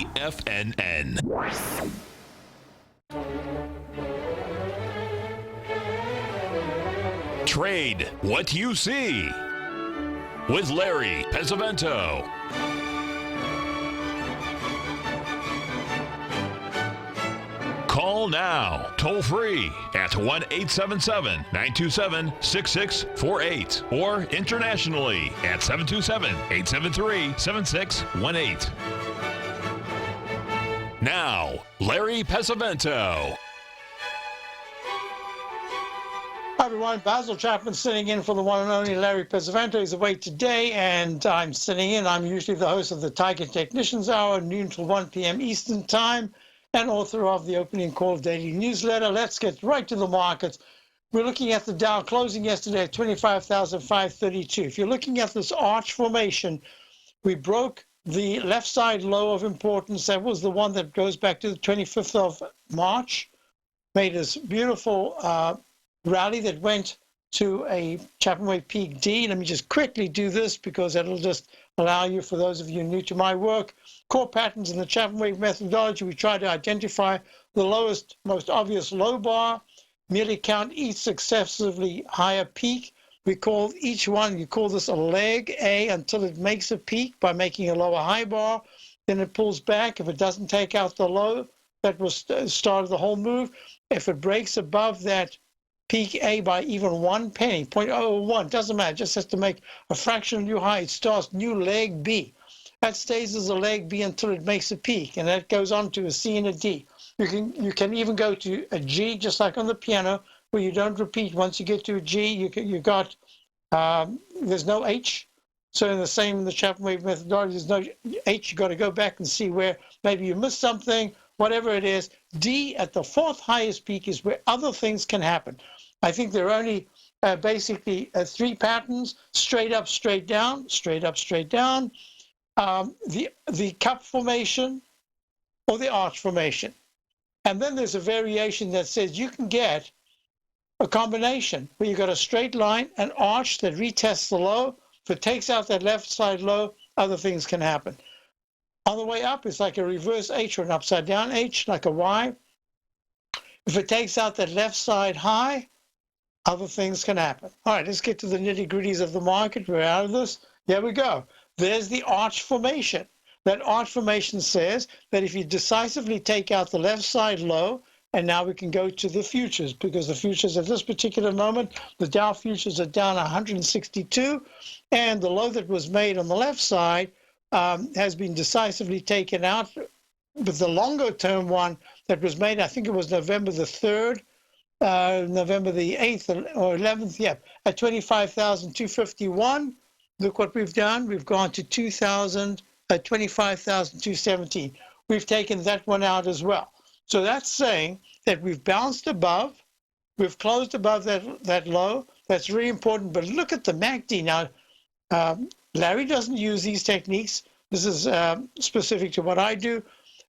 TFNN. Trade what you see with Larry Pesavento. Call now, toll free at 1-877-927-6648 or internationally at 727-873-7618. Now, Larry Pesavento. Hi everyone, Basil Chapman sitting in for the one and only Larry Pesavento. He's away today, and I'm sitting in. I'm usually the host of the Tiger Technicians Hour, noon till 1 p.m. Eastern Time, and author of the Opening Call Daily Newsletter. Let's get right to the markets. We're looking at the Dow closing yesterday at 25,532. If you're looking at this arch formation, we broke the left side low of importance. That was the one that goes back to the 25th of March, made this beautiful rally that went to a Chapman Wave Peak D. Let me just quickly do this because it'll just allow you, for those of you new to my work, core patterns in the Chapman Wave methodology. We try to identify the lowest, most obvious low bar, merely count each successively higher peak. We call each one, you call this a leg A until it makes a peak by making a lower high bar. Then it pulls back. If it doesn't take out the low, that was started the whole move. If it breaks above that peak A by even 1 penny, 0.001, doesn't matter, just has to make a fractional new high. It starts new leg B. That stays as a leg B until it makes a peak, and that goes on to a C and a D. You can even go to a G, just like on the piano, where you don't repeat. Once you get to a G, there's no H. So in the Chapman Wave methodology, there's no H. You got to go back and see where maybe you missed something, whatever it is. D at the fourth highest peak is where other things can happen. I think there are only basically three patterns: straight up, straight down, straight up, straight down, the cup formation, or the arch formation. And then there's a variation that says you can get a combination where you've got a straight line, an arch that retests the low. If it takes out that left side low, other things can happen. On the way up, it's like a reverse H or an upside down H, like a Y. If it takes out that left side high, other things can happen. All right, let's get to the nitty-gritties of the market. We're out of this. Here we go. There's the arch formation. That arch formation says that if you decisively take out the left side low, and now we can go to the futures, because the futures at this particular moment, the Dow futures are down 162, and the low that was made on the left side has been decisively taken out. But the longer term one that was made, I think it was November the 3rd, November the 8th or 11th, at 25,251. Look what we've done. We've gone to 25,217. We've taken that one out as well. So that's saying that we've bounced above, we've closed above that low. That's really important. But look at the MACD. Now, Larry doesn't use these techniques. This is specific to what I do.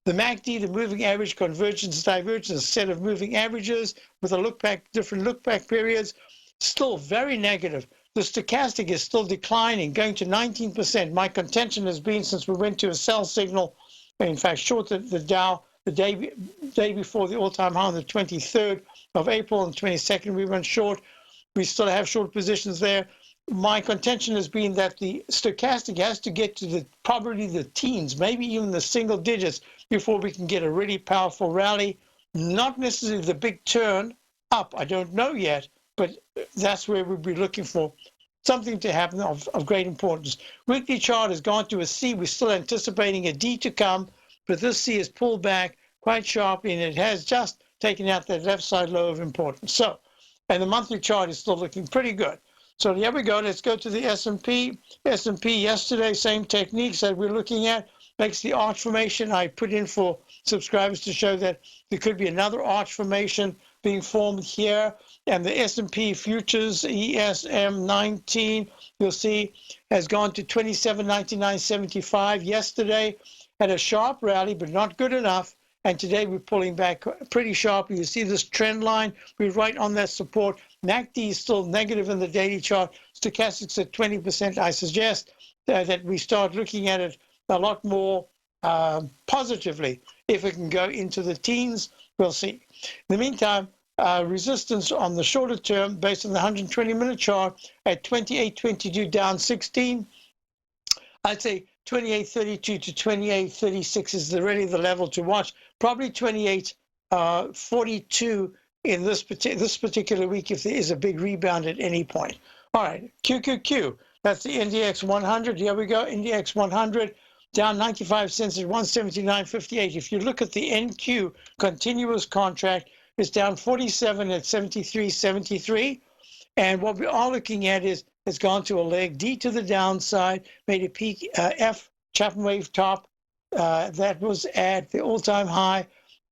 The MACD, the moving average convergence divergence, set of moving averages with a look back, different look back periods, still very negative. The stochastic is still declining, going to 19%. My contention has been, since we went to a sell signal, in fact, short the Dow the day before the all-time high on the 23rd of April, and 22nd we went short. We still have short positions there. My contention has been that the stochastic has to get to probably the teens, maybe even the single digits, before we can get a really powerful rally. Not necessarily the big turn up, I don't know yet, but that's where we'll be looking for something to happen of great importance. Weekly chart has gone to a C. We're still anticipating a D to come, but this C has pulled back quite sharply, and it has just taken out that left side low of importance. So, and the monthly chart is still looking pretty good. So here we go. Let's go to the S&P. S&P yesterday, same techniques that we're looking at, makes the arch formation. I put in for subscribers to show that there could be another arch formation being formed here. And the S&P futures, ESM 19, you'll see, has gone to 27.9975 yesterday. Had a sharp rally, but not good enough. And today we're pulling back pretty sharply. You see this trend line, we're right on that support. MACD is still negative in the daily chart. Stochastics at 20%. I suggest that we start looking at it a lot more positively. If it can go into the teens, we'll see. In the meantime, resistance on the shorter term based on the 120-minute chart at 28.22 down 16. I'd say 28.32 to 28.36 is really the level to watch. Probably 28.42 in this particular week if there is a big rebound at any point. All right, QQQ. That's the NDX 100. Here we go. NDX 100 down 95 cents at 179.58. If you look at the NQ continuous contract, it's down 47 at 73.73. And what we are looking at is it's gone to a leg D to the downside, made a peak F Chapman wave top. That was at the all-time high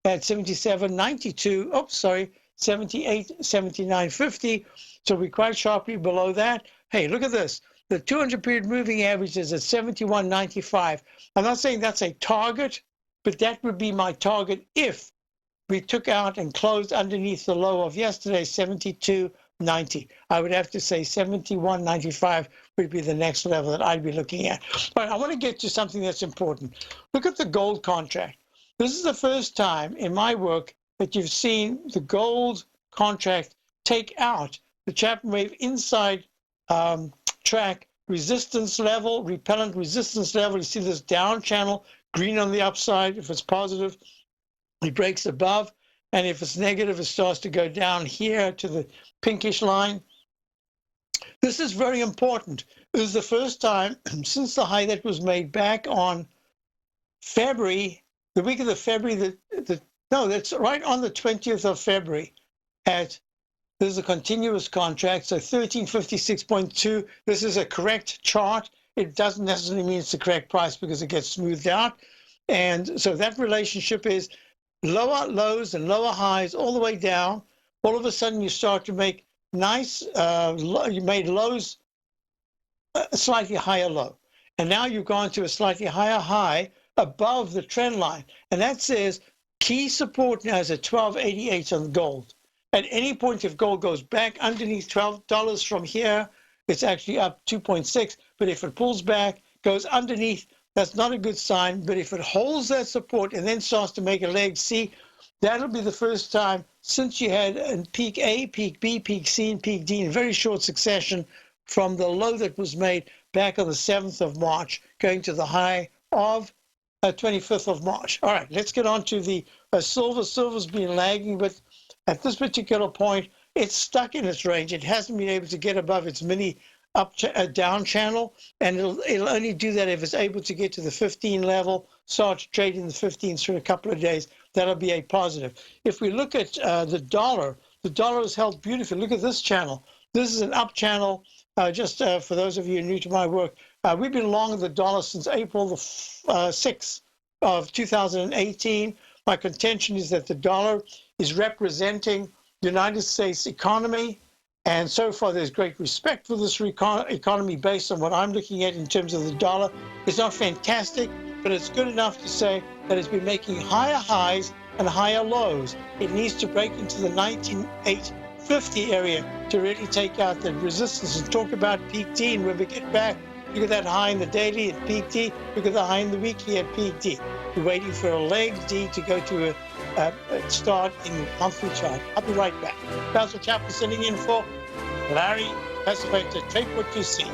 at 77.92. Oh, sorry, 78.79.50. So we're quite sharply below that. Hey, look at this. The 200-period moving average is at 71.95. I'm not saying that's a target, but that would be my target if we took out and closed underneath the low of yesterday, 72.90. I would have to say 71.95 would be the next level that I'd be looking at. But I want to get to something that's important. Look at the gold contract. This is the first time in my work that you've seen the gold contract take out the Chapman wave inside track resistance level, repellent resistance level. You see this down channel, green on the upside. If it's positive, it breaks above. And if it's negative, it starts to go down here to the pinkish line. This is very important. This is the first time since the high that was made back on February, the week of the February, no, that's right on the 20th of February at, this is a continuous contract, so 1356.2. This is a correct chart. It doesn't necessarily mean it's the correct price because it gets smoothed out. And so that relationship is lower lows and lower highs all the way down. All of a sudden you start to make nice, you made lows a slightly higher low. And now you've gone to a slightly higher high above the trend line. And that says key support now is at 12.88 on gold. At any point, if gold goes back underneath $12 from here, it's actually up 2.6. But if it pulls back, goes underneath, that's not a good sign. But if it holds that support and then starts to make a leg C, that'll be the first time since you had a peak A, peak B, peak C, and peak D in very short succession from the low that was made back on the 7th of March, going to the high of 25th of March. All right, let's get on to the silver. Silver's been lagging, but at this particular point, it's stuck in its range. It hasn't been able to get above its mini down channel, and it'll only do that if it's able to get to the 15 level, start trading the 15s for a couple of days. That'll be a positive. If we look at the dollar is held beautifully. Look at this channel. This is an up channel. Just for those of you new to my work, we've been long the dollar since April the 6th of 2018. My contention is that the dollar is representing the United States economy, and so far there's great respect for this economy based on what I'm looking at in terms of the dollar. It's not fantastic, but it's good enough to say that it's been making higher highs and higher lows. It needs to break into the 19.850 area to really take out the resistance and talk about peak D. And when we get back, look at that high in the daily at peak D. Look at the high in the weekly at peak D. We're waiting for a leg D to go to a start in the monthly chart. I'll be right back. Basil Chapman sitting in for Larry Pesavento. Trade what you see.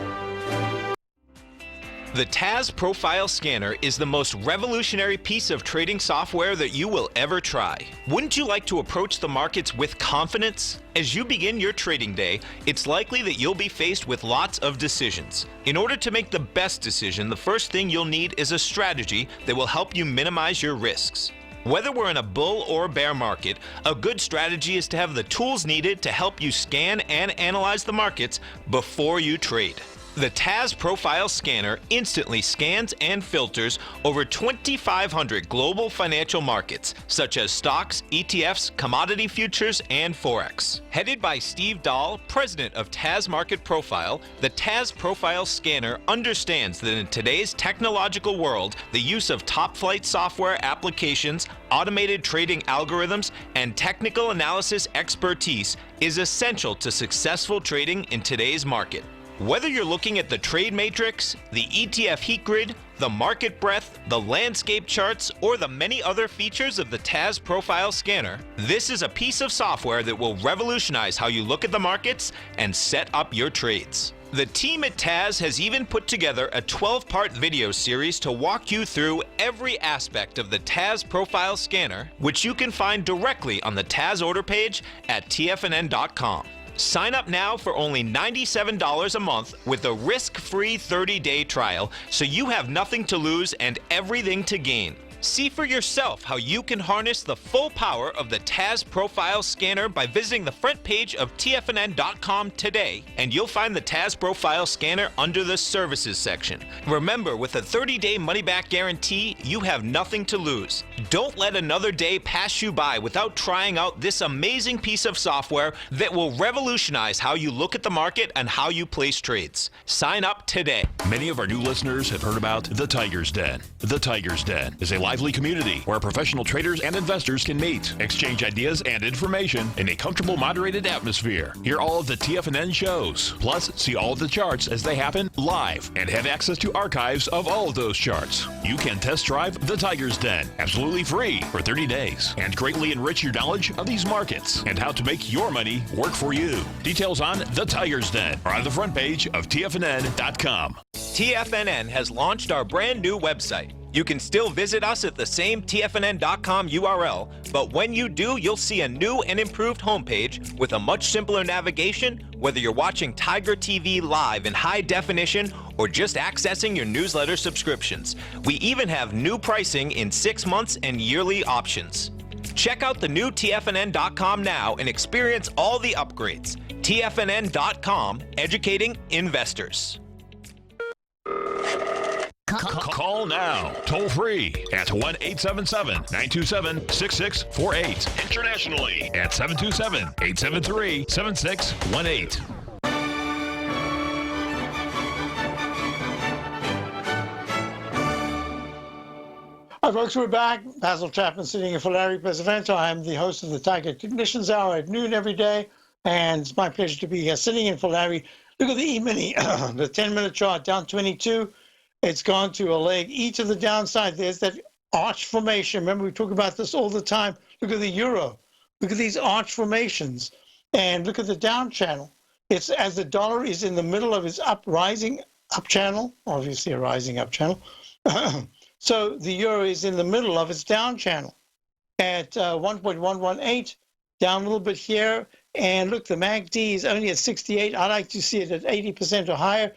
The TAS Profile Scanner is the most revolutionary piece of trading software that you will ever try. Wouldn't you like to approach the markets with confidence? As you begin your trading day, it's likely that you'll be faced with lots of decisions. In order to make the best decision, the first thing you'll need is a strategy that will help you minimize your risks. Whether we're in a bull or bear market, a good strategy is to have the tools needed to help you scan and analyze the markets before you trade. The TAS Profile Scanner instantly scans and filters over 2,500 global financial markets, such as stocks, ETFs, commodity futures, and Forex. Headed by Steve Dahl, president of TAS Market Profile, the TAS Profile Scanner understands that in today's technological world, the use of top-flight software applications, automated trading algorithms, and technical analysis expertise is essential to successful trading in today's market. Whether you're looking at the trade matrix, the ETF heat grid, the market breadth, the landscape charts, or the many other features of the TAS Profile Scanner, this is a piece of software that will revolutionize how you look at the markets and set up your trades. The team at TAS has even put together a 12-part video series to walk you through every aspect of the TAS Profile Scanner, which you can find directly on the TAS order page at TFNN.com. Sign up now for only $97 a month with a risk-free 30-day trial, so you have nothing to lose and everything to gain. See for yourself how you can harness the full power of the TAS Profile Scanner by visiting the front page of TFNN.com today, and you'll find the TAS Profile Scanner under the Services section. Remember, with a 30-day money-back guarantee, you have nothing to lose. Don't let another day pass you by without trying out this amazing piece of software that will revolutionize how you look at the market and how you place trades. Sign up today. Many of our new listeners have heard about the Tiger's Den. The Tiger's Den is a lively community where professional traders and investors can meet, exchange ideas and information in a comfortable, moderated atmosphere. Hear all of the TFNN shows, plus see all of the charts as they happen live and have access to archives of all of those charts. You can test drive the Tiger's Den absolutely free for 30 days and greatly enrich your knowledge of these markets and how to make your money work for you. Details on the Tiger's Den are on the front page of TFNN.com. TFNN has launched our brand new website. You can still visit us at the same TFNN.com URL, but when you do, you'll see a new and improved homepage with a much simpler navigation, whether you're watching Tiger TV live in high definition or just accessing your newsletter subscriptions. We even have new pricing in 6 months and yearly options. Check out the new TFNN.com now and experience all the upgrades. TFNN.com, educating investors. Call now, toll free at 1-877-927-6648. Internationally at 727-873-7618. Hi, folks, we're back. Basil Chapman sitting in for Larry Pesavento. I'm the host of the Tiger Technicians Hour at noon every day, and it's my pleasure to be here sitting in for Larry. Look at the E-mini, the 10-minute chart down 22. It's gone to a leg E to the downside. There's that arch formation. Remember, we talk about this all the time. Look at the euro. Look at these arch formations. And look at the down channel. It's as the dollar is in the middle of its rising up channel, obviously a rising up channel. So the euro is in the middle of its down channel at 1.118, down a little bit here. And look, the MACD is only at 68. I like to see it at 80% or higher.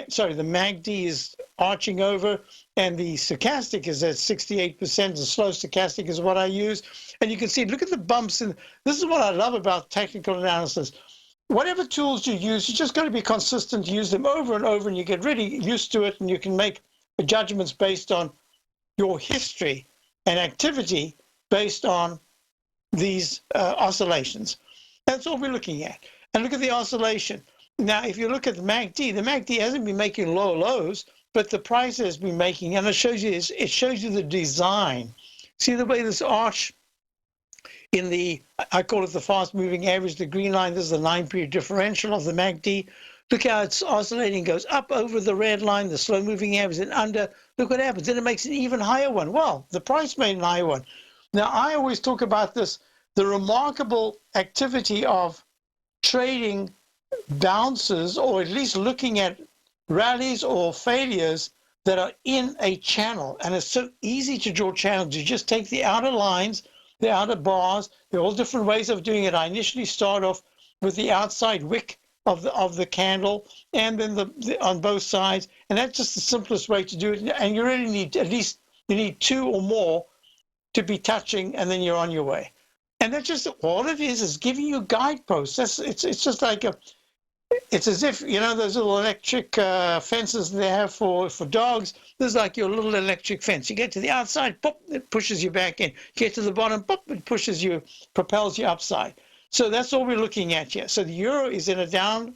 Sorry, the MACD is arching over, and the stochastic is at 68%. The slow stochastic is what I use. And you can see, look at the bumps. And this is what I love about technical analysis. Whatever tools you use, you just got to be consistent, use them over and over, and you get really used to it, and you can make judgments based on your history and activity based on these oscillations. That's all we're looking at. And look at the oscillation. Now, if you look at the MACD hasn't been making low lows, but the price has been making, and it shows you the design. See the way this arch in the, I call it the fast-moving average, the green line, this is the 9-period differential of the MACD. Look how it's oscillating, goes up over the red line, the slow-moving average, and under. Look what happens. Then it makes an even higher one. Well, the price made an higher one. Now, I always talk about this, the remarkable activity of trading bounces, or at least looking at rallies or failures that are in a channel. And it's so easy to draw channels. You just take the outer lines, the outer bars. There are all different ways of doing it. I initially start off with the outside wick of the candle, and then the on both sides. And that's just the simplest way to do it. And you really need, at least you need 2 or more to be touching, and then you're on your way. And that's just all it is giving you guideposts. It's just like it's as if, you know, those little electric fences they have for dogs. This is like your little electric fence. You get to the outside, boop, it pushes you back in. You get to the bottom, boop, it pushes you, propels you upside. So that's all we're looking at here. So the euro is in a down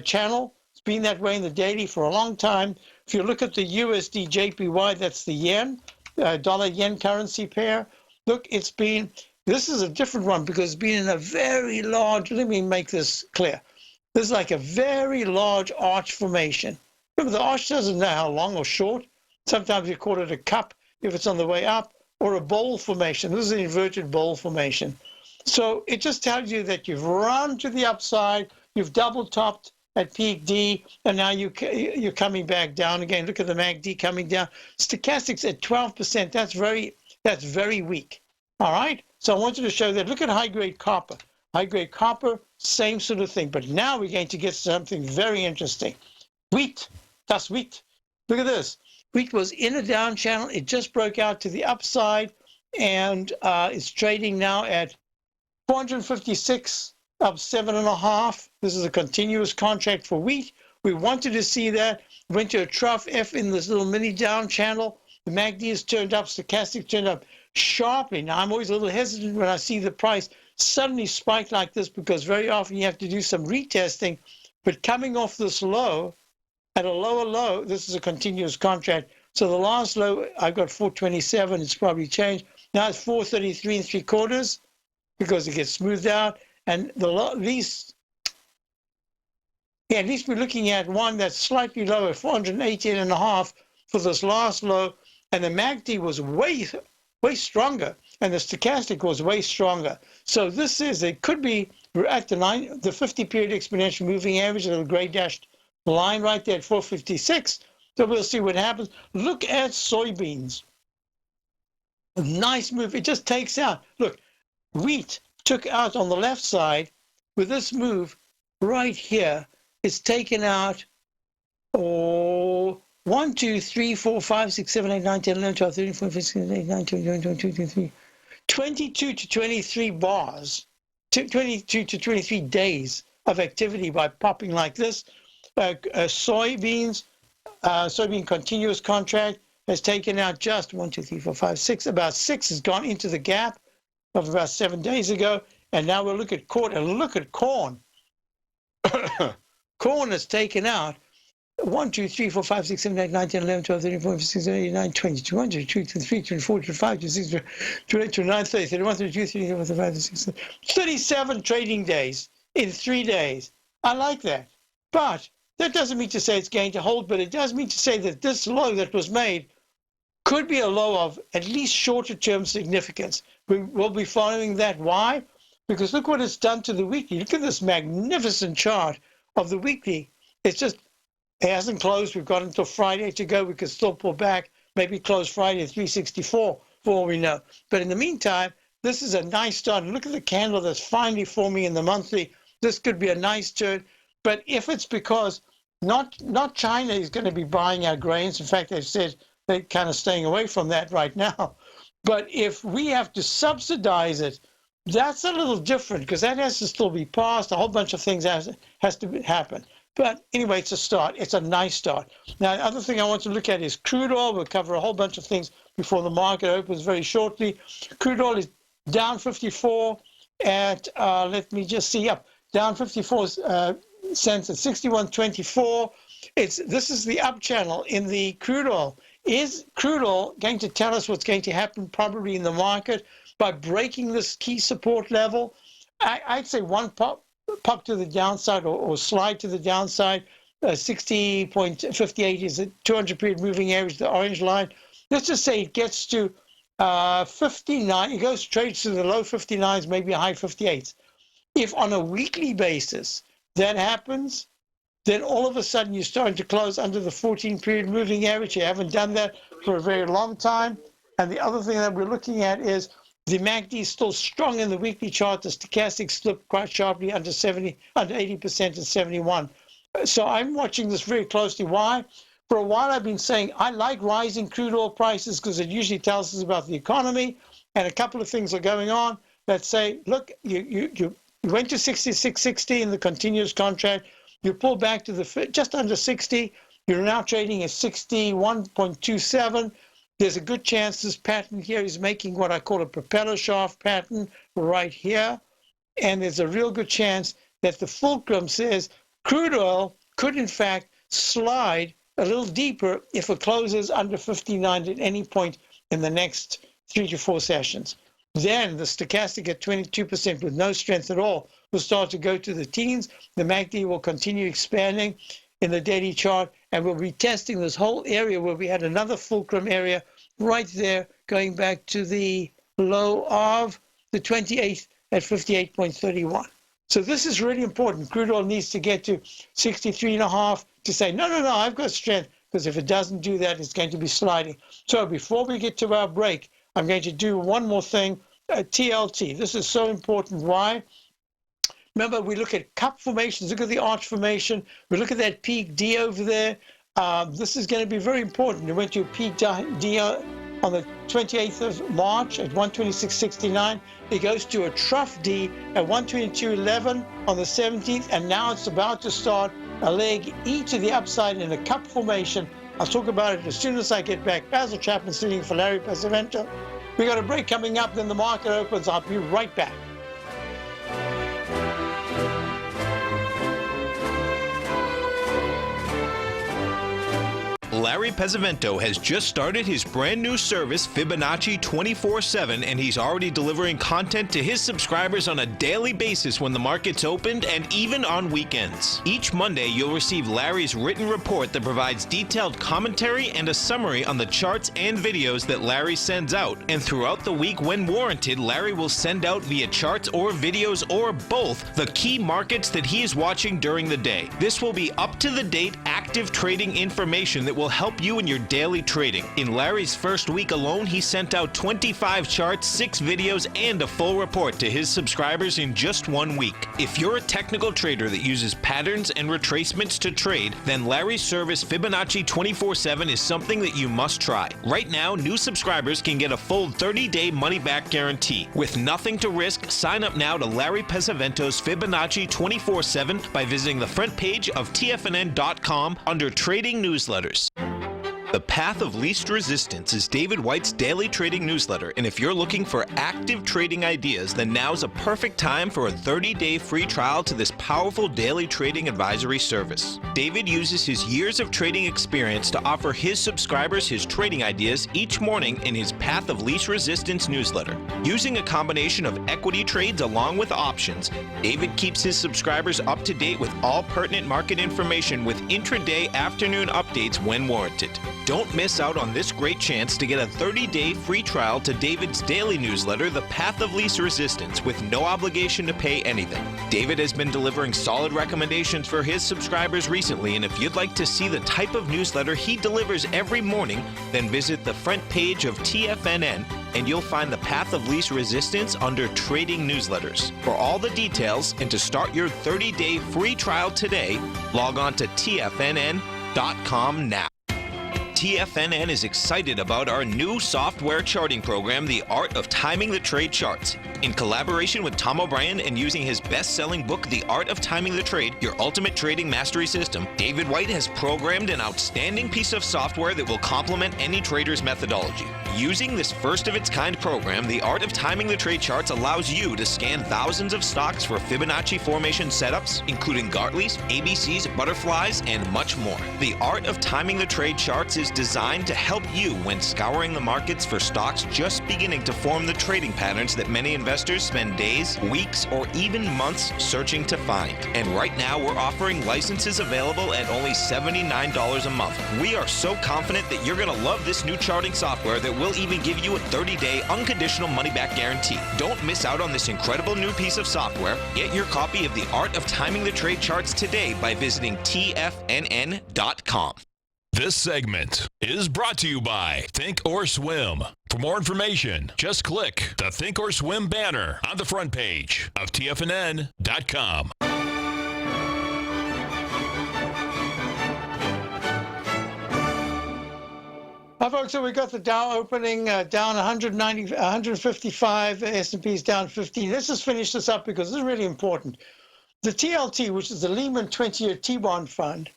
channel. It's been that way in the daily for a long time. If you look at the USD JPY, that's the yen, dollar-yen currency pair. Look, it's been, this is a different one because it's been in a very large, let me make this clear. This is like a very large arch formation. Remember, the arch doesn't know how long or short. Sometimes we call it a cup if it's on the way up, or a bowl formation. This is an inverted bowl formation. So it just tells you that you've run to the upside, you've double topped at peak D, and now you're coming back down again. Look at the MACD coming down. Stochastics at 12%. That's very weak. All right. So I wanted to show that. Look at high-grade copper. High-grade copper, same sort of thing. But now we're going to get something very interesting. Wheat. That's wheat. Look at this. Wheat was in a down channel. It just broke out to the upside, and it's trading now at 456, up 7.5. This is a continuous contract for wheat. We wanted to see that. Went to a trough F in this little mini down channel. The MACD has turned up. Stochastic turned up sharply. Now, I'm always a little hesitant when I see the price suddenly spike like this, because very often you have to do some retesting. But coming off this low, at a lower low, this is a continuous contract. So the last low, I've got 427. It's probably changed. Now it's 433 3/4 because it gets smoothed out. And at least we're looking at one that's slightly lower, 418.5 for this last low. And the MACD was way stronger, and the stochastic was way stronger. So this is, it could be, we're at the 50-period exponential moving average, a little gray dashed line right there at 456. So we'll see what happens. Look at soybeans. A nice move. It just takes out. Look, wheat took out on the left side. With this move right here, it's taken out 1, 2, 3, 4, 5, 6, 7, 8, 9, 10, 11, 12, 13, 14, 15, 16, 18, 19, 20, 21, 22, 23. 22 to 23 bars, 22 to 23 days of activity by popping like this. Soybean continuous contract has taken out just 1, 2, 3, 4, 5, 6. About 6 has gone into the gap of about 7 days ago. And now we'll look at corn. And look at corn. Corn has taken out 1, 2, 3, 4, 5, 6, 7, 8, 9, 10, 11, 12, 13, 14, 15, 16, 17, 18, 19, 20, 21, 22, 23, 24, 25, 26, 28, 29, 30, 31, 32, 33, 34, 35, 36, 37 trading days in 3 days. I like that. But that doesn't mean to say it's going to hold, but it does mean to say that this low that was made could be a low of at least shorter-term significance. We will be following that. Why? Because look what it's done to the weekly. Look at this magnificent chart of the weekly. It's just, it hasn't closed. We've got until Friday to go. We could still pull back, maybe close Friday at 364 for all we know. But in the meantime, this is a nice start. And look at the candle that's finally forming in the monthly. This could be a nice turn. But if it's because not China is going to be buying our grains, in fact, they've said they're kind of staying away from that right now. But if we have to subsidize it, that's a little different, because that has to still be passed. A whole bunch of things has to happen. But anyway, it's a start. It's a nice start. Now, the other thing I want to look at is crude oil. We'll cover a whole bunch of things before the market opens very shortly. Crude oil is down 54 at, let me just see, up, down 54 cents at 61.24. This is the up channel in the crude oil. Is crude oil going to tell us what's going to happen probably in the market by breaking this key support level? I'd say one pop to the downside or slide to the downside. 60.58 is a 200-period moving average, the orange line. Let's just say it gets to 59. It goes trades to the low 59s, maybe a high 58s. If on a weekly basis that happens, then all of a sudden you're starting to close under the 14-period moving average. You haven't done that for a very long time. And the other thing that we're looking at is the MACD is still strong in the weekly chart. The stochastic slipped quite sharply under 80% at 71. So I'm watching this very closely. Why? For a while I've been saying I like rising crude oil prices because it usually tells us about the economy, and a couple of things are going on that say, look, you went to 66.60 in the continuous contract. You pull back to the just under 60. You're now trading at 61.27. There's a good chance this pattern here is making what I call a propeller shaft pattern right here. And there's a real good chance that the fulcrum says crude oil could, in fact, slide a little deeper if it closes under 59 at any point in the next 3 to 4 sessions. Then the stochastic at 22% with no strength at all will start to go to the teens. The MACD will continue expanding. in the daily chart, and we'll be testing this whole area where we had another fulcrum area right there, going back to the low of the 28th at 58.31. So this is really important. Crude oil needs to get to 63.5 to say, no, I've got strength, because if it doesn't do that, it's going to be sliding. So before we get to our break, I'm going to do one more thing, TLT. This is so important. Why? Remember, we look at cup formations. Look at the arch formation. We look at that peak D over there. This is going to be very important. It went to a peak D on the 28th of March at 126.69. It goes to a trough D at 122.11 on the 17th, and now it's about to start a leg E to the upside in a cup formation. I'll talk about it as soon as I get back. Basil Chapman sitting for Larry Pesavento. We got a break coming up, then the market opens. I'll be right back. Larry Pesavento has just started his brand new service, Fibonacci 24/7, and he's already delivering content to his subscribers on a daily basis when the market's opened and even on weekends. Each Monday, you'll receive Larry's written report that provides detailed commentary and a summary on the charts and videos that Larry sends out. And throughout the week, when warranted, Larry will send out via charts or videos or both the key markets that he is watching during the day. This will be up-to-the-date, active trading information that will help you in your daily trading. In Larry's first week alone, he sent out 25 charts, 6 videos, and a full report to his subscribers in just 1 week. If you're a technical trader that uses patterns and retracements to trade, then Larry's service Fibonacci 24/7 is something that you must try. Right now, new subscribers can get a full 30-day money-back guarantee. With nothing to risk, sign up now to Larry Pesavento's Fibonacci 24/7 by visiting the front page of TFNN.com under Trading Newsletters. The Path of Least Resistance is David White's daily trading newsletter, and if you're looking for active trading ideas, then now's a perfect time for a 30-day free trial to this powerful daily trading advisory service. David uses his years of trading experience to offer his subscribers his trading ideas each morning in his Path of Least Resistance newsletter. Using a combination of equity trades along with options, David keeps his subscribers up to date with all pertinent market information with intraday afternoon updates when warranted. Don't miss out on this great chance to get a 30-day free trial to David's daily newsletter, The Path of Least Resistance, with no obligation to pay anything. David has been delivering solid recommendations for his subscribers recently, and if you'd like to see the type of newsletter he delivers every morning, then visit the front page of TFNN and you'll find The Path of Least Resistance under Trading Newsletters. For all the details and to start your 30-day free trial today, log on to TFNN.com now. TFNN is excited about our new software charting program, The Art of Timing the Trade Charts. In collaboration with Tom O'Brien and using his best-selling book, The Art of Timing the Trade, Your Ultimate Trading Mastery System, David White has programmed an outstanding piece of software that will complement any trader's methodology. Using this first-of-its-kind program, The Art of Timing the Trade Charts allows you to scan thousands of stocks for Fibonacci formation setups, including Gartleys, ABCs, butterflies, and much more. The Art of Timing the Trade Charts is designed to help you when scouring the markets for stocks just beginning to form the trading patterns that many investors spend days, weeks, or even months searching to find. And right now, we're offering licenses available at only $79 a month. We are so confident that you're going to love this new charting software that will even give you a 30-day unconditional money-back guarantee. Don't miss out on this incredible new piece of software. Get your copy of The Art of Timing the Trade Charts today by visiting TFNN.com. This segment is brought to you by Think or Swim. For more information, just click the Think or Swim banner on the front page of TFNN.com. Hi, folks. So we got the Dow opening down 155. S&P is down 15. Let's just finish this up because this is really important. The TLT, which is the Lehman 20-year T-bond fund,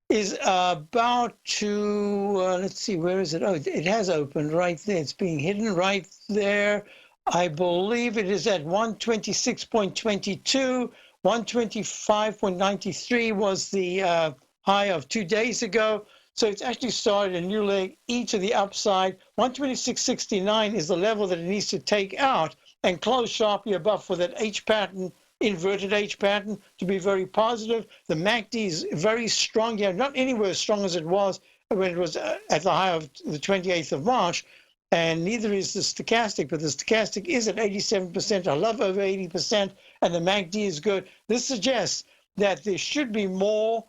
is about to, let's see, where is it? Oh, it has opened right there. It's being hidden right there. I believe it is at 126.22. 125.93 was the high of 2 days ago. So it's actually started a new leg, E to the upside. 126.69 is the level that it needs to take out and close sharply above for that H pattern inverted H pattern to be very positive. The MACD is very strong here, not anywhere as strong as it was when it was at the high of the 28th of March, and neither is the stochastic, but the stochastic is at 87%. I love over 80%, and the MACD is good. This suggests that there should be more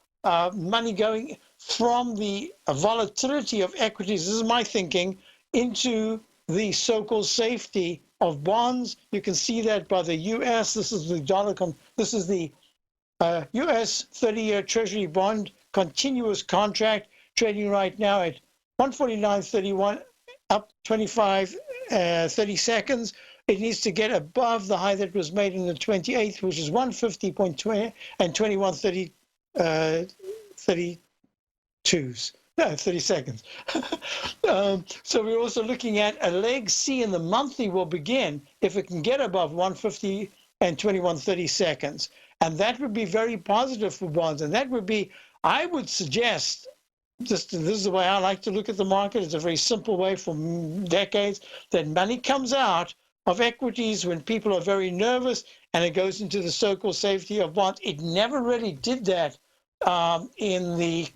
money going from the volatility of equities, this is my thinking, into the so-called safety of bonds. You can see that by the U.S. This is the this is the U.S. 30-year Treasury bond continuous contract trading right now at 149.31, up 30 seconds. It needs to get above the high that was made on the 28th, which is 150.20 and 21.32s. No, 30 seconds. So we're also looking at a leg C in the monthly will begin if it can get above 150 and 21.30 seconds. And that would be very positive for bonds. And that would be, I would suggest, this is the way I like to look at the market. It's a very simple way for decades, that money comes out of equities when people are very nervous and it goes into the so-called safety of bonds. It never really did that in the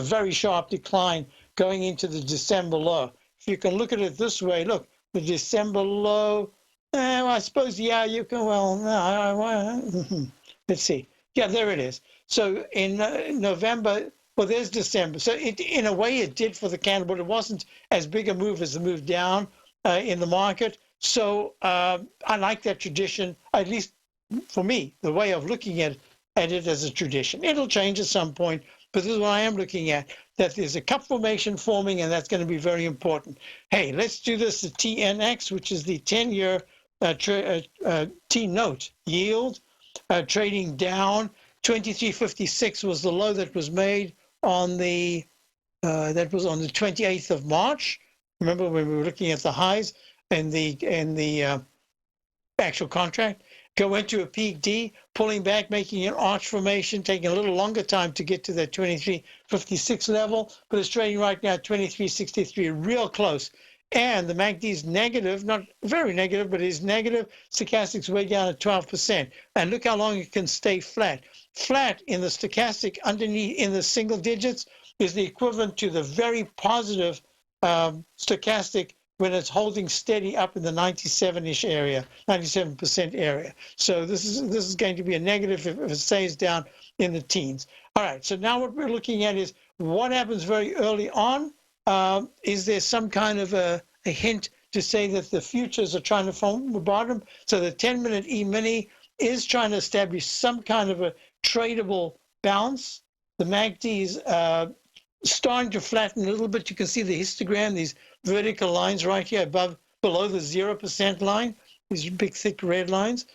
very sharp decline going into the December low. If you can look at it this way, look, the December low, I suppose, yeah, you can, well, no, let's see. Yeah, there it is. So in November, well, there's December. So it, in a way, it did for the candle, but it wasn't as big a move as the move down in the market. So I like that tradition, at least for me, the way of looking at it as a tradition. It'll change at some point, but this is what I am looking at, that there's a cup formation forming, and that's going to be very important. Hey, let's do this, the TNX, which is the 10-year T-note yield, trading down. 23.56 was the low that was made on the, on the 28th of March. Remember when we were looking at the highs and the actual contract? Go into a peak D, pulling back, making an arch formation, taking a little longer time to get to that 23.56 level, but it's trading right now at 23.63, real close. And the MACD is negative, not very negative, but it is negative. Stochastic's way down at 12%. And look how long it can stay flat. Flat in the stochastic underneath in the single digits is the equivalent to the very positive stochastic when it's holding steady up in the 97-ish area, 97% area. So this is going to be a negative if it stays down in the teens. All right, so now what we're looking at is what happens very early on. Is there some kind of a hint to say that the futures are trying to form the bottom? So the 10-minute E-mini is trying to establish some kind of a tradable bounce. The MACD is starting to flatten a little bit. You can see the histogram, these vertical lines right here below the 0% line, these big thick red lines.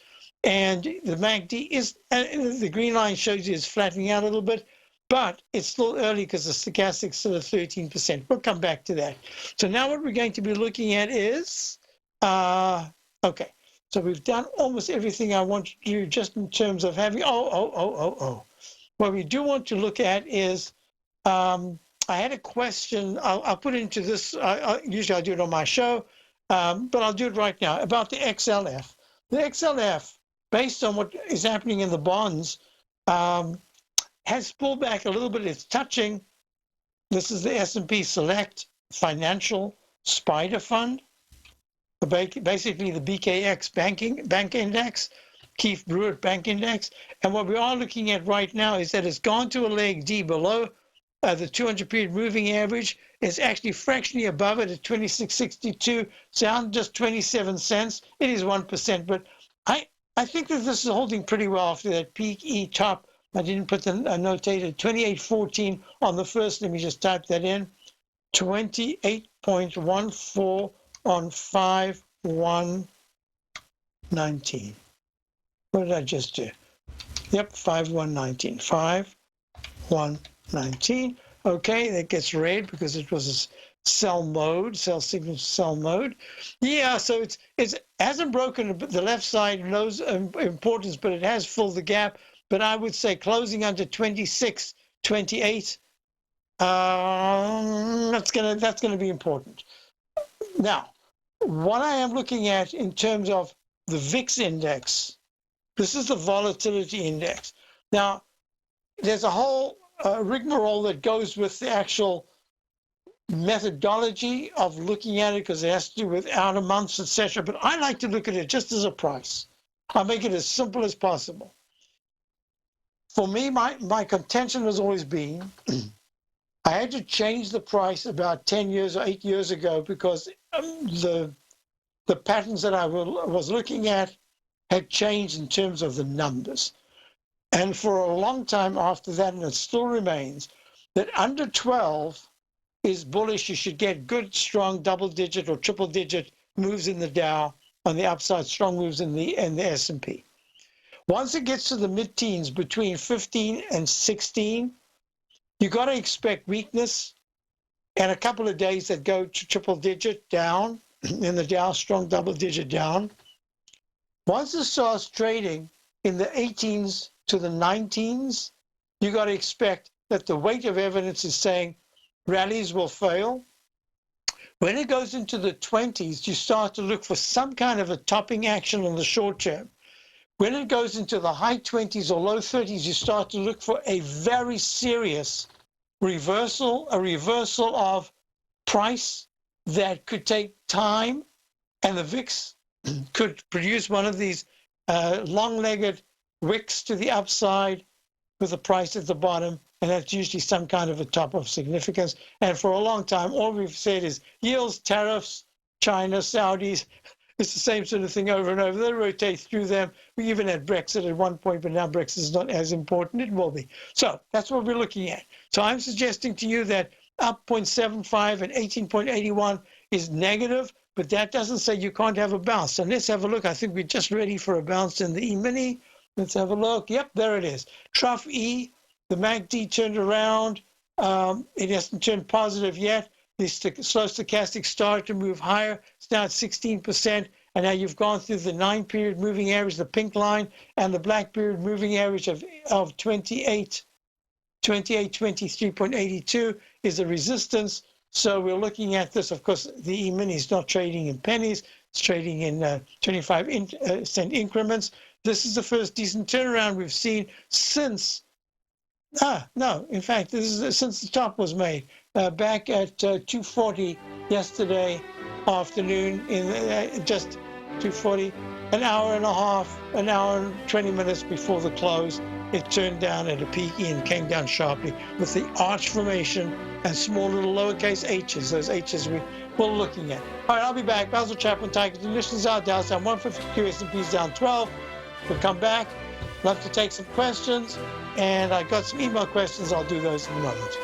And the MACD is, the green line shows you it's flattening out a little bit, but it's still early because the stochastic is still at 13%. We'll come back to that. So now what we're going to be looking at is, okay, so we've done almost everything I want to do just in terms of having, What we do want to look at is, I had a question, I'll put it into this, usually I do it on my show, but I'll do it right now, about the XLF. The XLF, based on what is happening in the bonds, has pulled back a little bit. It's touching, this is the S&P Select Financial Spider Fund, basically the BKX Bank Index, Keefe Brewett Bank Index. And what we are looking at right now is that it's gone to a leg D below the 200-period moving average. Is actually fractionally above it at 26.62, down just 27 cents. It is 1%, but I think that this is holding pretty well after that peak E top. I didn't put the notated 28.14 on the first. Let me just type that in. 28.14 on 5/1/19. What did I just do? Yep, 5/1/19. 5/1/19. Okay, that gets red because it was a sell mode, sell signal sell mode. Yeah, so it hasn't broken the left side, knows importance, but it has filled the gap. But I would say closing under 26.28. That's gonna be important. Now, what I am looking at in terms of the VIX index, This is the volatility index. Now, there's a whole rigmarole that goes with the actual methodology of looking at it because it has to do with outer months, etc. But I like to look at it just as a price. I'll make it as simple as possible. For me, my contention has always been I had to change the price about 10 years or 8 years ago because the patterns that I was looking at had changed in terms of the numbers. And for a long time after that, and it still remains, that under 12 is bullish. You should get good, strong double-digit or triple-digit moves in the Dow on the upside, strong moves in the S&P. Once it gets to the mid-teens, between 15 and 16, you got to expect weakness and a couple of days that go to triple-digit down in the Dow, strong double-digit down. Once it starts trading in the 18s to the 19s, you got to expect that the weight of evidence is saying rallies will fail. When it goes into the 20s, you start to look for some kind of a topping action in the short term. When it goes into the high 20s or low 30s, you start to look for a very serious reversal, a reversal of price that could take time, and the VIX could produce one of these long-legged wicks to the upside with a price at the bottom, and that's usually some kind of a top of significance. And for a long time, all we've said is yields, tariffs, China, Saudis. It's the same sort of thing over and over. They rotate through them. We even had Brexit at one point, but now Brexit is not as important. It will be. So that's what we're looking at. So I'm suggesting to you that up 0.75 and 18.81 is negative, but that doesn't say you can't have a bounce. So let's have a look. I think we're just ready for a bounce in the E-mini. Let's have a look. Yep, there it is. Trough E, the MACD turned around. It hasn't turned positive yet. The slow stochastic started to move higher. It's now at 16%. And now you've gone through the 9-period moving average, the pink line, and the black period moving average of 23.82 is a resistance. So we're looking at this. Of course, the E-mini is not trading in pennies. It's trading in 25 cent increments. This is the first decent turnaround we've seen since, in fact, this is since the top was made back at 2:40 yesterday afternoon, in just 2:40, an hour and a half, an hour and 20 minutes before the close. It turned down at a peak and came down sharply with the arch formation and small little lowercase h's, those h's we're looking at. All right, I'll be back. Basil Chapman, Tigers. Conditions out, Dow's down 152, S&P's down 12. We'll come back. Love to take some questions, and I got some email questions. I'll do those in a moment.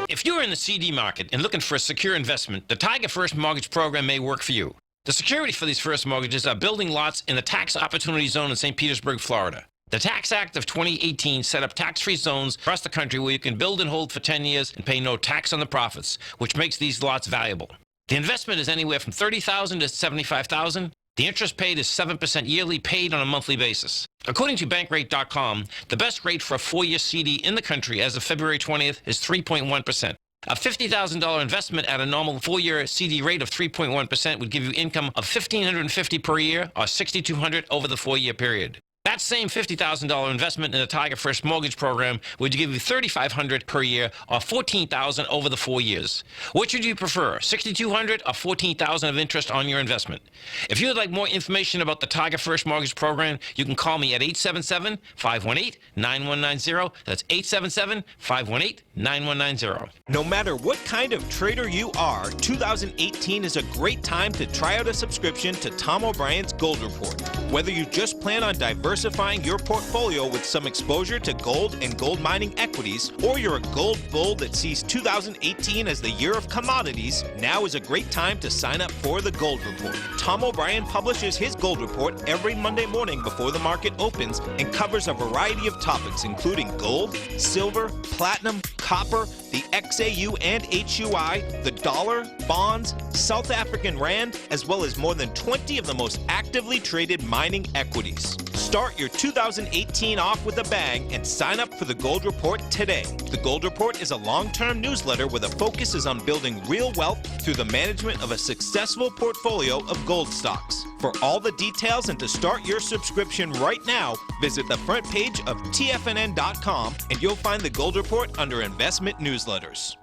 If you're in the CD market and looking for a secure investment, the Tiger First Mortgage Program may work for you. The security for these first mortgages are building lots in the Tax Opportunity Zone in St. Petersburg, Florida. The Tax Act of 2018 set up tax-free zones across the country where you can build and hold for 10 years and pay no tax on the profits, which makes these lots valuable. The investment is anywhere from $30,000 to $75,000. The interest paid is 7% yearly, paid on a monthly basis. According to Bankrate.com, the best rate for a 4-year CD in the country as of February 20th is 3.1%. A $50,000 investment at a normal 4-year CD rate of 3.1% would give you income of $1,550 per year or $6,200 over the 4-year period. That same $50,000 investment in the Tiger First Mortgage Program would give you $3,500 per year or $14,000 over the 4 years. Which would you prefer, $6,200 or $14,000 of interest on your investment? If you would like more information about the Tiger First Mortgage Program, you can call me at 877-518-9190. That's 877-518-9190. No matter what kind of trader you are, 2018 is a great time to try out a subscription to Tom O'Brien's Gold Report. Whether you just plan on diversifying your portfolio with some exposure to gold and gold mining equities, or you're a gold bull that sees 2018 as the year of commodities, now is a great time to sign up for the Gold Report. Tom O'Brien publishes his Gold Report every Monday morning before the market opens and covers a variety of topics including gold, silver, platinum, copper, the XAU and HUI, the dollar, bonds, South African rand, as well as more than 20 of the most actively traded mining equities. Start your 2018 off with a bang and sign up for the Gold Report today. The Gold Report is a long-term newsletter where the focus is on building real wealth through the management of a successful portfolio of gold stocks. For all the details and to start your subscription right now, visit the front page of TFNN.com and you'll find the Gold Report under Investment Newsletters.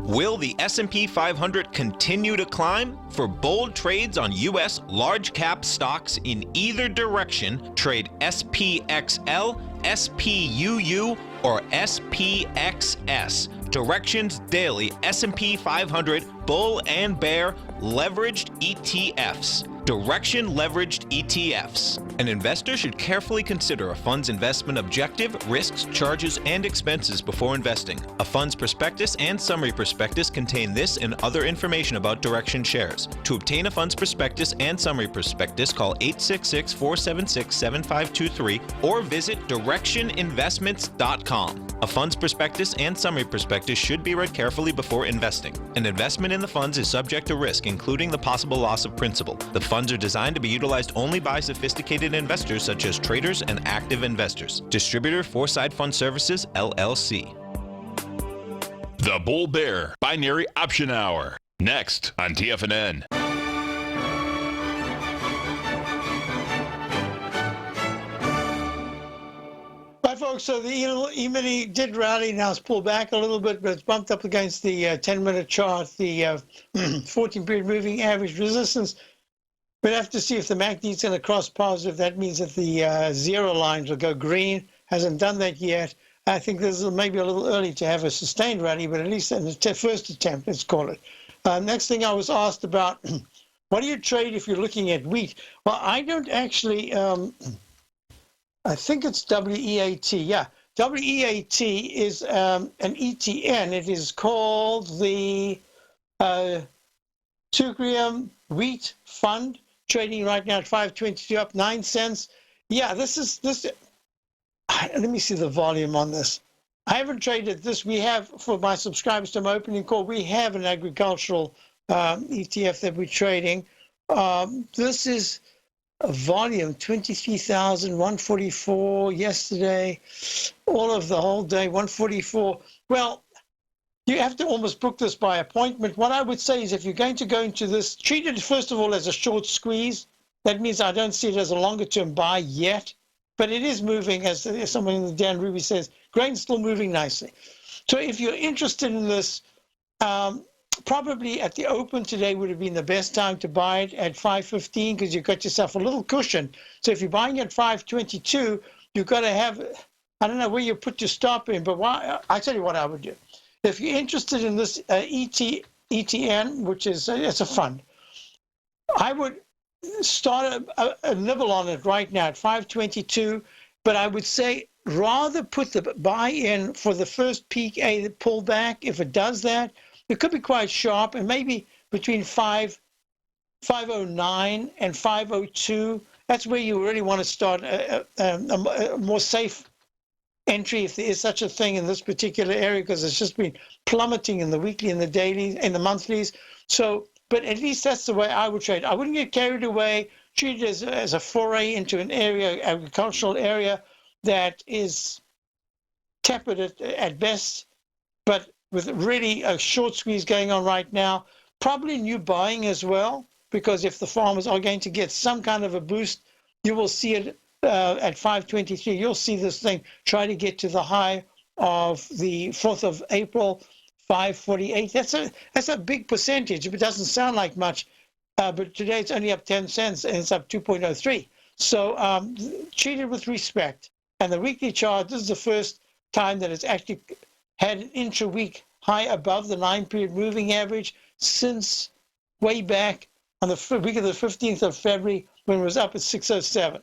Will the S&P 500 continue to climb? For bold trades on U.S. large-cap stocks in either direction, trade SPXL, SPUU, or SPXS. Directions Daily S&P 500 Bull and Bear Leveraged ETFs. Direction Leveraged ETFs. An investor should carefully consider a fund's investment objective, risks, charges, and expenses before investing. A fund's prospectus and summary prospectus contain this and other information about Direction shares. To obtain a fund's prospectus and summary prospectus, call 866-476-7523 or visit directioninvestments.com. A fund's prospectus and summary prospectus should be read carefully before investing. An investment in the funds is subject to risk, including the possible loss of principal. The funds are designed to be utilized only by sophisticated investors such as traders and active investors. Distributor Foreside Fund Services, LLC. The Bull Bear Binary Option Hour. Next on TFNN. Right, folks, so the E-mini did rally. Now it's pulled back a little bit, but it's bumped up against the 10-minute chart, the 14-period moving average resistance. We'd have to see if the MACD is going to cross positive. That means that the zero lines will go green. Hasn't done that yet. I think this is maybe a little early to have a sustained rally, but at least in the first attempt, let's call it. Next thing I was asked about, what do you trade if you're looking at wheat? Well, I don't actually, I think it's WEAT. Yeah, WEAT is an ETN. It is called the Tugrium Wheat Fund, trading right now at 522, up 9 cents. Yeah, this. Let me see the volume on this. I haven't traded this. We have, for my subscribers to my opening call, we have an agricultural ETF that we're trading. This is a volume, 23,144 yesterday, all of the whole day, 144. Well, you have to almost book this by appointment. What I would say is if you're going to go into this, treat it first of all as a short squeeze. That means I don't see it as a longer term buy yet, but it is moving, as someone in the Dan Ruby says, grain's still moving nicely. So if you're interested in this, probably at the open today would have been the best time to buy it at 515 because you've got yourself a little cushion. So if you're buying at 522, you've got to have, I don't know where you put your stop in, but I tell you what I would do. If you're interested in this ETN, which is it's a fund, I would start a nibble on it right now at 522, but I would say rather put the buy in for the first peak A pullback. If it does that, it could be quite sharp, and maybe between 509 and 502. That's where you really want to start a more safe entry, if there is such a thing in this particular area, because it's just been plummeting in the weekly and the daily and the monthlies. So, but at least that's the way I would trade. I wouldn't get carried away. Treat it as a foray into an area, agricultural area that is tepid at best, but with really a short squeeze going on right now. Probably new buying as well, because if the farmers are going to get some kind of a boost, you will see it at 523. You'll see this thing try to get to the high of the 4th of April, 548. That's a big percentage. It doesn't sound like much, but today it's only up 10 cents and it's up 2.03. So treat it with respect. And the weekly chart, this is the first time that it's actually had an intra-week high above the 9-period moving average since way back on the week of the 15th of February when it was up at 607.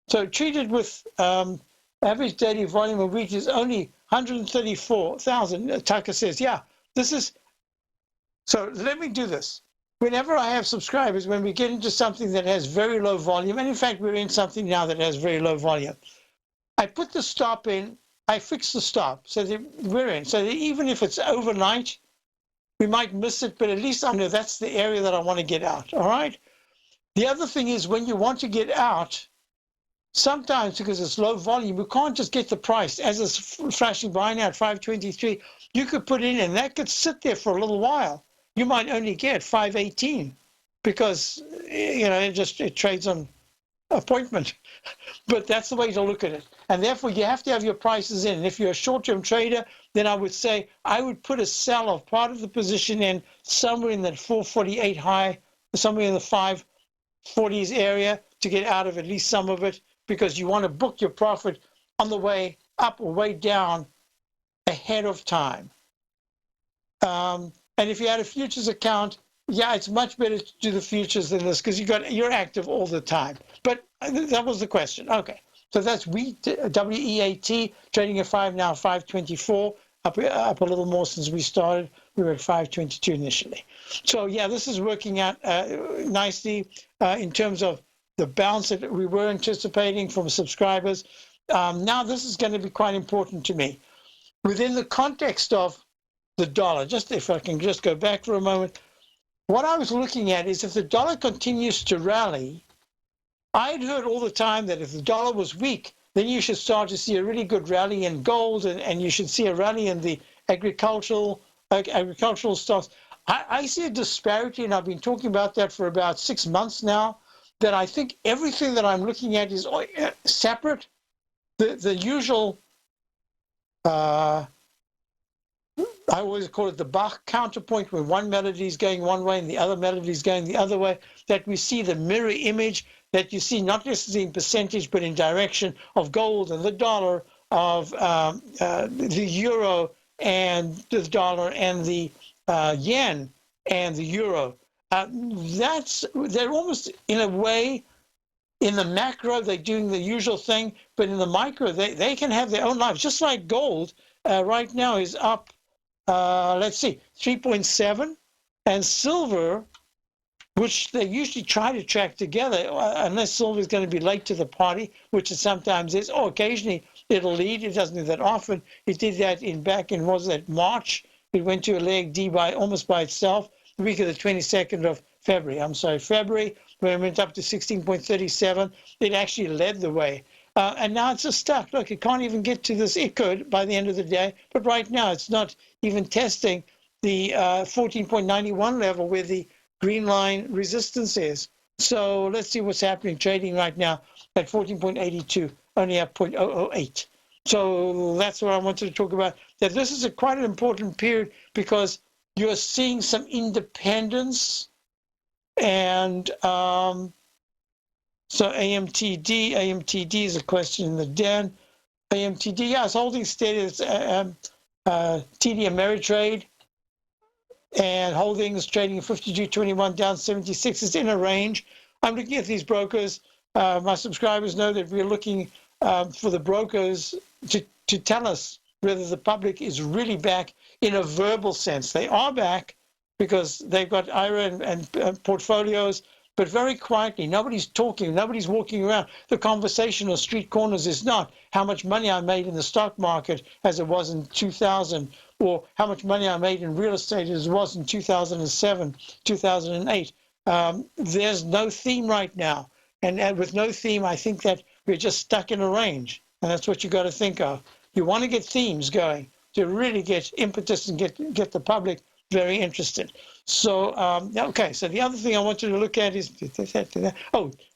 So treated with average daily volume of wheat is only 134,000. Tucker says, yeah, this is, so let me do this. Whenever I have subscribers, when we get into something that has very low volume, and in fact, we're in something now that has very low volume, I put the stop in, I fix the stop so that we're in. So that even if it's overnight, we might miss it, but at least I know that's the area that I want to get out, all right? The other thing is when you want to get out, sometimes because it's low volume, you can't just get the price as it's flashing by now at 523. You could put in and that could sit there for a little while. You might only get 518. because, it trades on appointment. But that's the way to look at it. And therefore, you have to have your prices in. And if you're a short-term trader, then I would say I would put a sell of part of the position in somewhere in that 448 high, somewhere in the 540s area to get out of at least some of it, because you want to book your profit on the way up or way down ahead of time. And if you had a futures account, yeah, it's much better to do the futures than this because you're active all the time. But that was the question. Okay, so that's WEAT trading at 5 now, 524, up a little more since we started. We were at 522 initially. So yeah, this is working out nicely in terms of the bounce that we were anticipating from subscribers. Now this is going to be quite important to me within the context of the dollar. Just if I can just go back for a moment. What I was looking at is if the dollar continues to rally, I'd heard all the time that if the dollar was weak, then you should start to see a really good rally in gold, and you should see a rally in the agricultural stocks. I see a disparity, and I've been talking about that for about 6 months now, that I think everything that I'm looking at is separate. The usual, I always call it the Bach counterpoint, when one melody is going one way and the other melody is going the other way, that we see the mirror image, that you see not necessarily in percentage, but in direction of gold and the dollar, of the euro and the dollar and the yen and the euro. They're almost, in a way, in the macro, they're doing the usual thing, but in the micro, they can have their own lives. Just like gold right now is up, let's see, 3.7, and silver, which they usually try to track together, unless silver is going to be late to the party, which it sometimes is, or occasionally it'll lead. It doesn't do that often. It did that back in, was that March? It went to a leg D almost by itself, the week of the 22nd of February. February, when it went up to 16.37, it actually led the way. And now it's just stuck. Look, it can't even get to this. It could by the end of the day, but right now it's not even testing the 14.91 level where the green line resistance is. So let's see what's happening trading right now at 14.82, only up 0.008. So that's what I wanted to talk about, that this is quite an important period because you're seeing some independence. And so AMTD is a question in the den. AMTD, yeah, it's holding steady. It's TD Ameritrade, and holdings trading at 52.21, down 76. It's in a range. I'm looking at these brokers. My subscribers know that we're looking for the brokers to tell us whether the public is really back in a verbal sense. They are back because they've got IRA and portfolios, but very quietly. Nobody's talking. Nobody's walking around. The conversation on street corners is not how much money I made in the stock market as it was in 2000, or how much money I made in real estate as it was in 2007, 2008. There's no theme right now. And with no theme, I think that we're just stuck in a range. And that's what you got to think of. You want to get themes going to really get impetus and get the public very interested. So, okay, so the other thing I want you to look at is,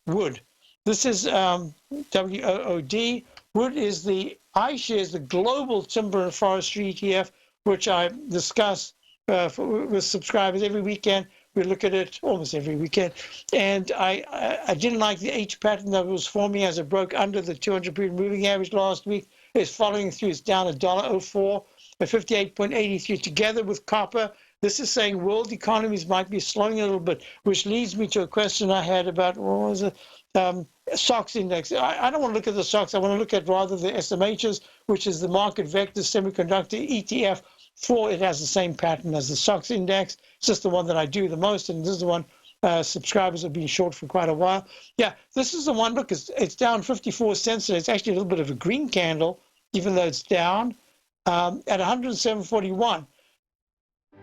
wood. This is WOOD. Wood is the iShares, the global timber and forestry ETF, which I discuss with subscribers every weekend. We look at it almost every weekend. And I didn't like the H pattern that was forming as it broke under the 200-period moving average last week. It's following through. It's down $1.04 at 58.83 together with copper. This is saying world economies might be slowing a little bit, which leads me to a question I had about, what was it? SOX index. I don't want to look at the SOX. I want to look at rather the SMHs, which is the market vector semiconductor ETF. It has the same pattern as the SOX index. It's just the one that I do the most, and this is the one subscribers have been short for quite a while. Yeah, this is the one. Look, it's down 54 cents, and it's actually a little bit of a green candle, even though it's down at 107.41.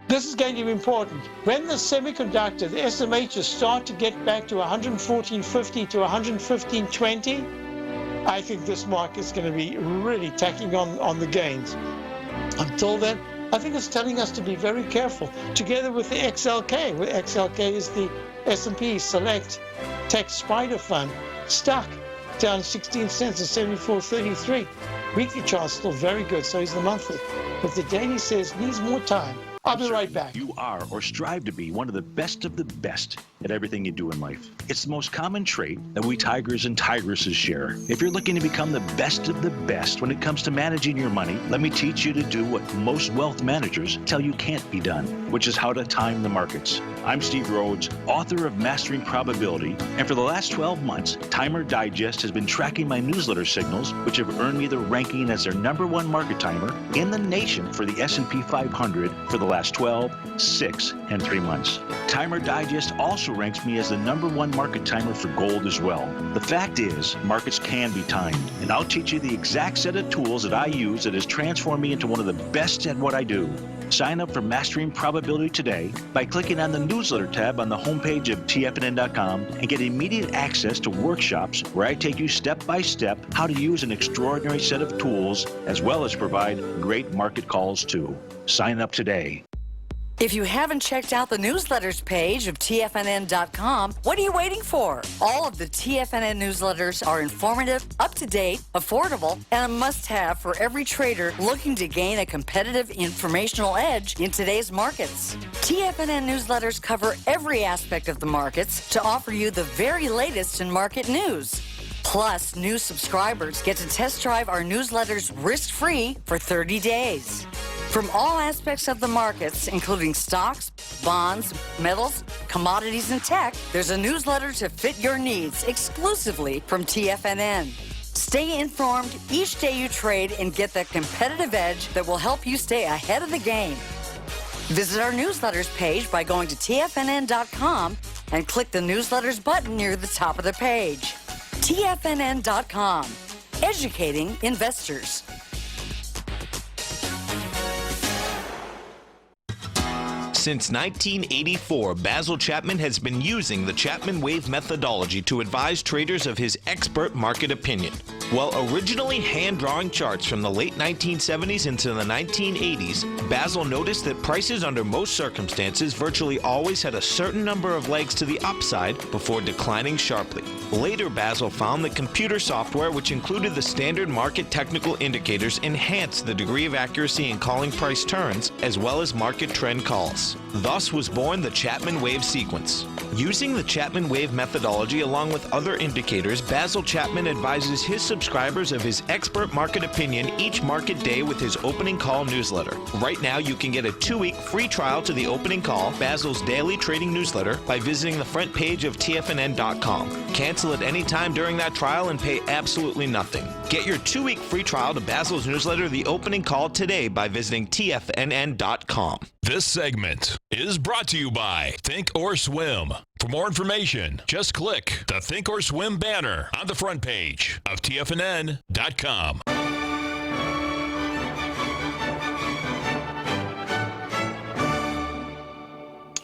This is going to be important. When the semiconductor, the SMHs, start to get back to 114.50 to 115.20, I think this market is going to be really tacking on the gains. Until then, I think it's telling us to be very careful, together with the XLK, where XLK is the S&P Select Tech Spider Fund, stuck down 16 cents at 74.33. Weekly chart's still very good, so is the monthly. But the daily says needs more time. I'll be right back. You are or strive to be one of the best at everything you do in life. It's the most common trait that we tigers and tigresses share. If you're looking to become the best of the best when it comes to managing your money, let me teach you to do what most wealth managers tell you can't be done, which is how to time the markets. I'm Steve Rhodes, author of Mastering Probability, and for the last 12 months, Timer Digest has been tracking my newsletter signals, which have earned me the ranking as their #1 market timer in the nation for the S&P 500 for the last 12, 6, and 3 months. Timer Digest also ranks me as the #1 market timer for gold as well. The fact is, markets can be timed, and I'll teach you the exact set of tools that I use that has transformed me into one of the best at what I do. Sign up for Mastering Probability today by clicking on the newsletter tab on the homepage of TFNN.com and get immediate access to workshops where I take you step by step how to use an extraordinary set of tools as well as provide great market calls too. Sign up today. If you haven't checked out the newsletters page of TFNN.com, what are you waiting for? All of the TFNN newsletters are informative, up-to-date, affordable, and a must-have for every trader looking to gain a competitive informational edge in today's markets. TFNN newsletters cover every aspect of the markets to offer you the very latest in market news. Plus, new subscribers get to test drive our newsletters risk-free for 30 days. From all aspects of the markets, including stocks, bonds, metals, commodities, and tech, there's a newsletter to fit your needs exclusively from TFNN. Stay informed each day you trade and get that competitive edge that will help you stay ahead of the game. Visit our newsletters page by going to TFNN.com and click the newsletters button near the top of the page. TFNN.com, educating investors. Since 1984, Basil Chapman has been using the Chapman Wave methodology to advise traders of his expert market opinion. While originally hand-drawing charts from the late 1970s into the 1980s, Basil noticed that prices under most circumstances virtually always had a certain number of legs to the upside before declining sharply. Later, Basil found that computer software, which included the standard market technical indicators, enhanced the degree of accuracy in calling price turns, as well as market trend calls. Thus was born the Chapman Wave sequence. Using the Chapman Wave methodology along with other indicators, Basil Chapman advises his subscribers of his expert market opinion each market day with his opening call newsletter. Right now, you can get a 2-week free trial to the opening call, Basil's daily trading newsletter, by visiting the front page of TFNN.com. Cancel at any time during that trial and pay absolutely nothing. Get your 2-week free trial to Basil's newsletter, The Opening Call, today by visiting TFNN.com. This segment is brought to you by Think or Swim. For more information, just click the Think or Swim banner on the front page of TFNN.com.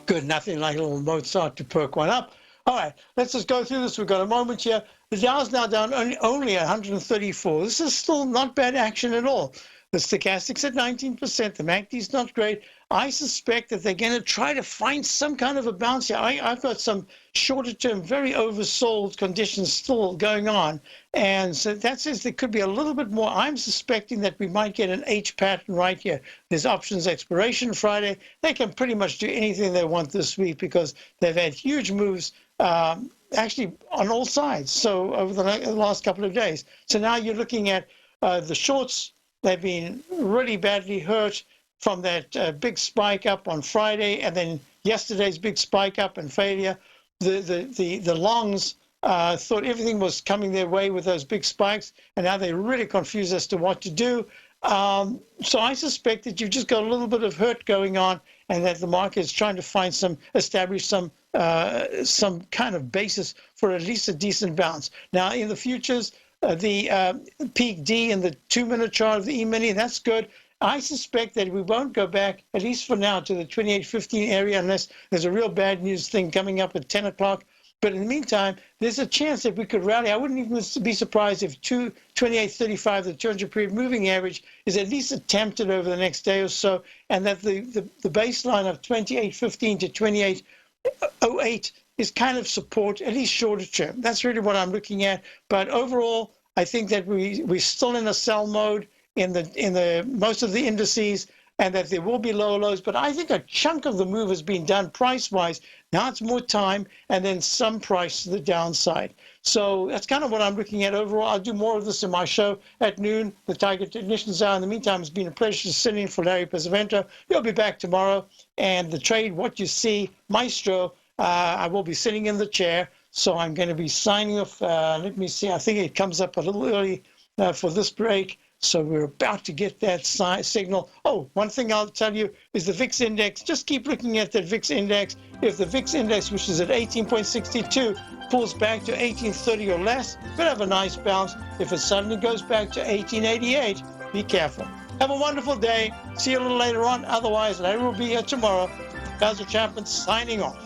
Good, nothing like a little Mozart to perk one up. All right, let's just go through this. We've got a moment here. The Dow's now down only 134. This is still not bad action at all. The stochastic's at 19%. The MACD's not great. I suspect that they're going to try to find some kind of a bounce here. I've got some shorter-term, very oversold conditions still going on. And so that says there could be a little bit more. I'm suspecting that we might get an H pattern right here. There's options expiration Friday. They can pretty much do anything they want this week because they've had huge moves actually on all sides. So over the last couple of days. So now you're looking at the shorts. They've been really badly hurt from that big spike up on Friday, and then yesterday's big spike up and failure. The longs thought everything was coming their way with those big spikes, and now they're really confused as to what to do. So I suspect that you've just got a little bit of hurt going on, and that the market is trying to establish some kind of basis for at least a decent bounce. Now in the futures, the peak D in the 2-minute chart of the E-mini, that's good. I suspect that we won't go back, at least for now, to the 28.15 area unless there's a real bad news thing coming up at 10 o'clock. But in the meantime, there's a chance that we could rally. I wouldn't even be surprised if 28.35, the 200-period moving average, is at least attempted over the next day or so, and that the baseline of 28.15 to 28.08 is kind of support, at least shorter term. That's really what I'm looking at. But overall, I think that we're still in a sell mode in the most of the indices, and that there will be lower lows. But I think a chunk of the move has been done price-wise. Now it's more time and then some price to the downside. So that's kind of what I'm looking at overall. I'll do more of this in my show at noon, the Tiger Technicians Hour. In the meantime, it's been a pleasure to sit in for Larry Pesavento. He'll be back tomorrow. And the trade, what you see, Maestro, I will be sitting in the chair. So I'm going to be signing off. Let me see. I think it comes up a little early for this break. So we're about to get that signal. Oh, one thing I'll tell you is the VIX index. Just keep looking at that VIX index. If the VIX index, which is at 18.62, pulls back to 1830 or less, we'll have a nice bounce. If it suddenly goes back to 1888, be careful. Have a wonderful day. See you a little later on. Otherwise, Larry will be here tomorrow. Basil Chapman signing off.